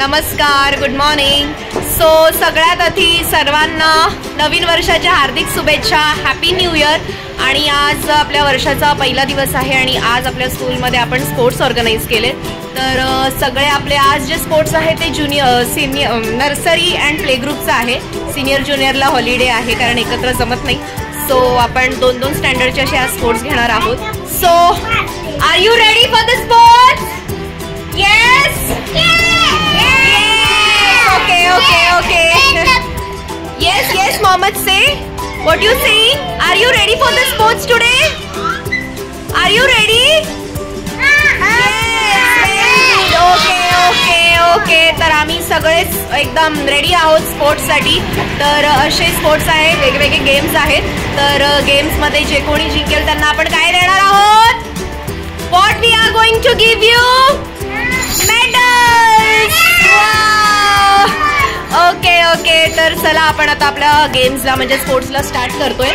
नमस्कार, good morning. So सगळ्यात आधी सर्वांना नवीन वर्षाच्या हार्दिक शुभेच्छा, हॅपी न्यू इयर. आणि आज आपल्या वर्षाचा पहिला दिवस आहे आणि आज आपल्या स्कूलमध्ये आपण स्पोर्ट्स ऑर्गनाईज केले. तर सगळे आपले आज जे स्पोर्ट्स आहे ते सिनियर नर्सरी अँड प्ले ग्रुपचं आहे. सिनियर ज्युनियरला हॉलिडे आहे कारण एकत्र जमत नाही. सो आपण दोन दोन स्टँडर्डचे असे आज स्पोर्ट्स घेणार आहोत. So are you ready for the sports? Yes. Okay, okay, okay. Yes, Mohammed, say. What you saying? Are you ready for the sports today? Are you ready? Yes. Okay. तर आम्ही सगळेच एकदम रेडी आहोत स्पोर्ट्ससाठी. तर असे sports आहेत, वेगवेगळे games आहेत. तर गेम्समध्ये जे कोणी जिंकेल त्यांना आपण काय देणार आहोत? What we are going to give you? Medals. Okay. तर चला आपण आता आपल्या गेम्सला म्हणजे स्पोर्ट्सला स्टार्ट करतोय.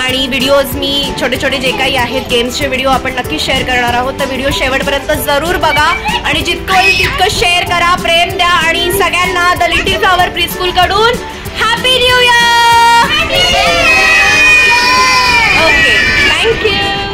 आणि व्हिडिओज मी छोटे छोटे जे काही आहेत गेम्सचे व्हिडिओ आपण नक्की शेअर करणार आहोत. तर व्हिडिओ शेवटपर्यंत जरूर बघा आणि जितकं होईल तितकं शेअर करा, प्रेम द्या. आणि सगळ्यांना the little flower pre school कडून happy new year. Okay, thank you.